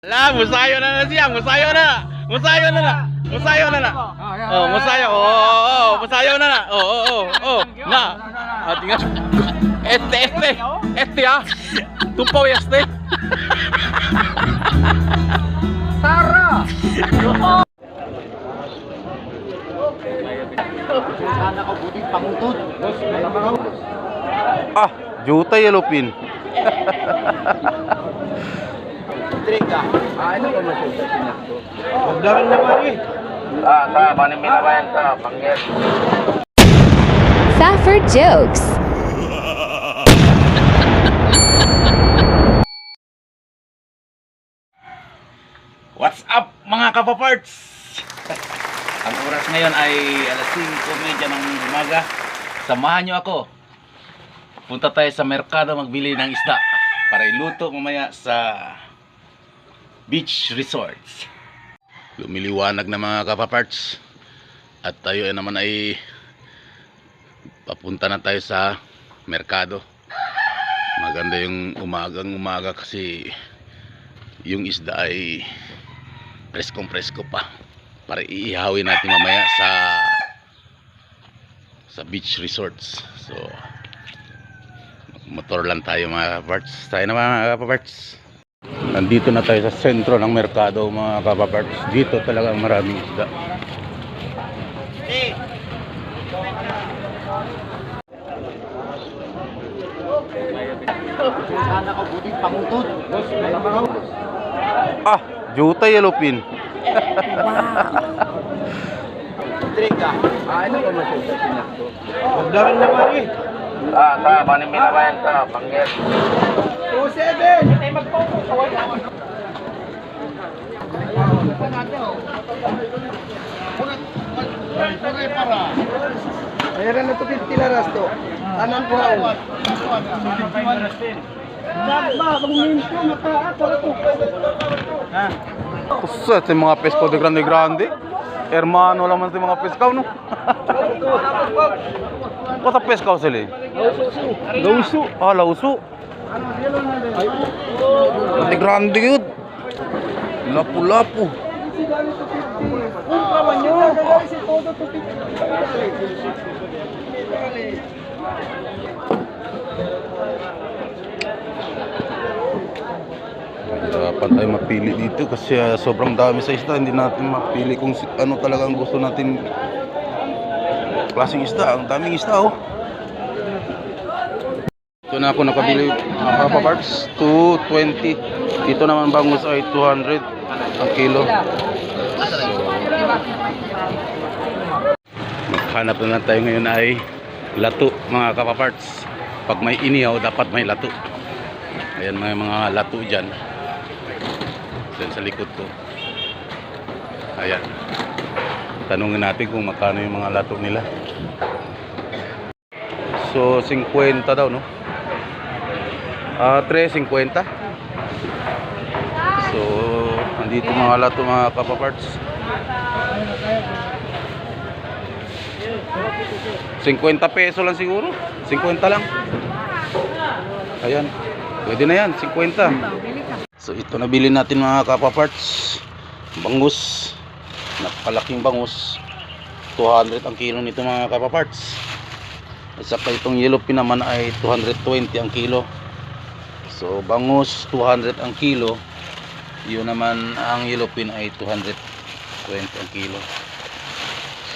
Lah, musayo na siya, musayo na. Musayo na na. Musayo na na. Oh, musayo. Oh, musayo na na. Oh. Na. Ah, tingnan. Este ah. Tupaw este. Tara! Sana ka buting pangutod. Ah, juta yelupin. Trika. Ano ka masusunod na to? Wagdaran na pare. Paano minabayan ka? Pangyay. Safford Jokes. What's up mga kapaparts? Ang oras ngayon ay alas 5:30 ng umaga. Samahan nyo ako. Punta tayo sa merkado magbili ng isda para iluto mamaya sa beach resorts. Lumiliwanag na mga kapaparts. At tayo naman ay papunta na tayo sa merkado. Maganda yung umaga kasi yung isda ay preskong-presko pa para iihawin natin mamaya sa beach resorts. So motor lang tayo mga kapaparts. Tayo na mga kapaparts. Nandito na tayo sa sentro ng merkado mga kapaparts. Dito talagang maraming isda. Sana ka buting pangutod. Ah, juta yelupin. Trika. Ano ka masusunod na to? Wagdaran na pare. Paano minabayan ka? Pangyay. 27. Ay magpaupo kaway na. Mayroon na to 50 laras to. Anong buhaw? Kusat yung mga pesco de grande. Hermano laman sa mga pescaw no. Kota pescaw sila. Lausu. Ah, lausu. De grande yun. Lapu-lapu. Hirapan tayo mapili dito kasi sobrang dami sa isda. Hindi natin mapili kung ano talaga ang gusto natin klaseng isda. Ang daming isda oh. Ito na ako nakabili mga kapaparts, 220. Dito naman bangus ay 200 ang kilo. So, maghanap na lang tayo ngayon ay lato mga kapaparts. Pag may inihaw dapat may lato. Ayan mga lato dyan. Diyan sa likod ko. Ayan. Tanungin natin kung magkano yung mga lato nila. So 50 daw no. 3.50. So andito mga lato mga kapaparts. 50 peso lang siguro. 50 lang. Ayan. Pwede na yan, 50. So ito nabili natin mga kapaparts. Bangus. Napakalaking bangus. 200 ang kilo nito mga kapaparts. At saka itong yellowfin naman ay 220 ang kilo. So bangus 200 ang kilo. Yun naman ang yellowfin ay 220 ang kilo.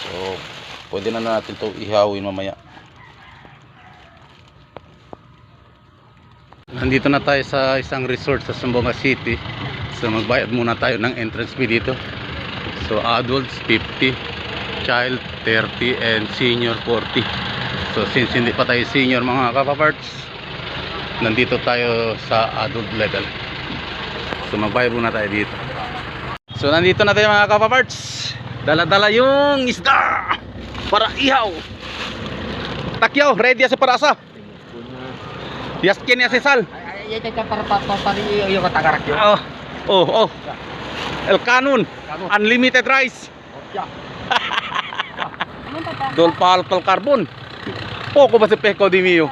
So pwede na natin ito ihawin mamaya. Nandito na tayo sa isang resort sa Zamboanga City. So magbayad muna tayo ng entrance fee dito. So adults 50, child 30 and senior 40. So since hindi pa tayo senior mga kapaparts, nandito tayo sa adult level. So magbayad muna tayo dito. So nandito na tayo mga kapaparts. Dala-dala yung isda para ihaw. Takyaw, ready sa parasa. Yaskin ya sesal. Ay, para yung katagarak yun. Oh. El Canon. Unlimited rice. Dolpal carbon. Poco ba si Peko di mio?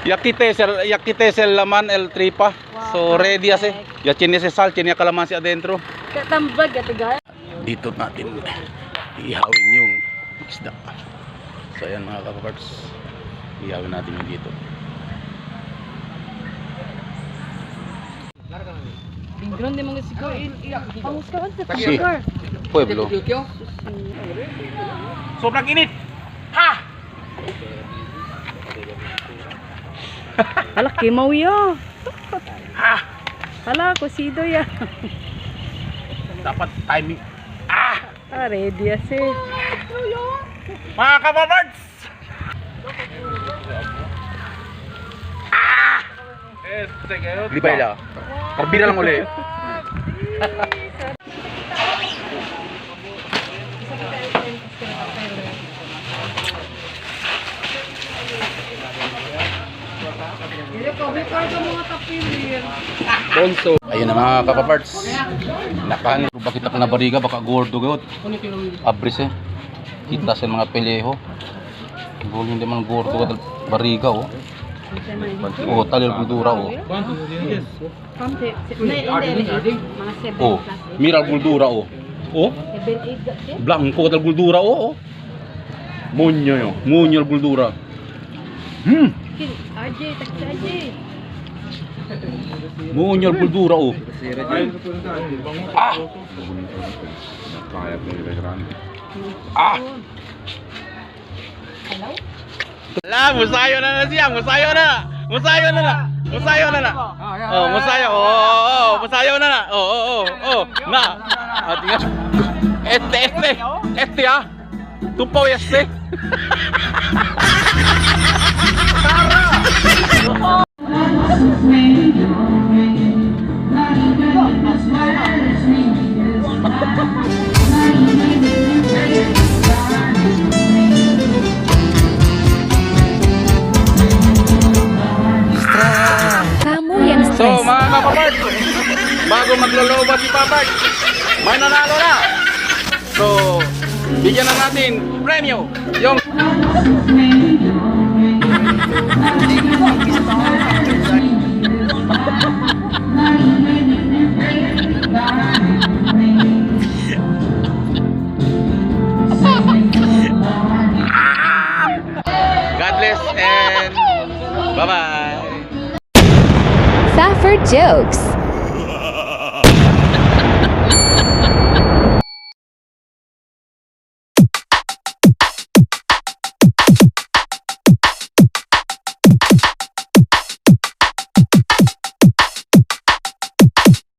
Yakite es el laman, el tripa. So ready ase. Ya tiene ese sal, tiene kalamansi adentro. Katambag at gaya. Dito natin ihawin yung isda. So ayan mga kapaparts, ihawin natin yung dito. Ingron di mga sigaw. Pangus ka sa Si Pueblo. Sobrang init. Ha! Hala, kimaw ya. Ha! Hala, kusido ya. Dapat timing. Ah! Ah, ready ase. Mga kapaparts! Ah! Libay lang. Karbira lang ulit. Bonso. Ayun na mga kapaparts. Nakan, bakit ako na bariga, baka gordo gawot. Abris eh. Kita sa mga peleho. Gol hindi man gordo ka bariga oh. Oh, talil gudura oh. Kamte, hindi, mga 7 Oh, miral gudura oh. Oh, 7, 8 blanco tal gudura oh. Monyo yo, monyo gudura. RJ, taksi RJ. Monyo gudura oh. Ah. Ah. Ala, musayo na siya, musayo na. Musayo na na. Musayo na na. Oh, musayo. Oh, musayo na na. Oh. Na. Ah, tingnan. Este ah. Tupaw este. Kamu yang So, mga kapapart, bago magloloba si Papart, may nanalo na. So, bigyan na natin premyo yung God bless and bye-bye. Safford Jokes.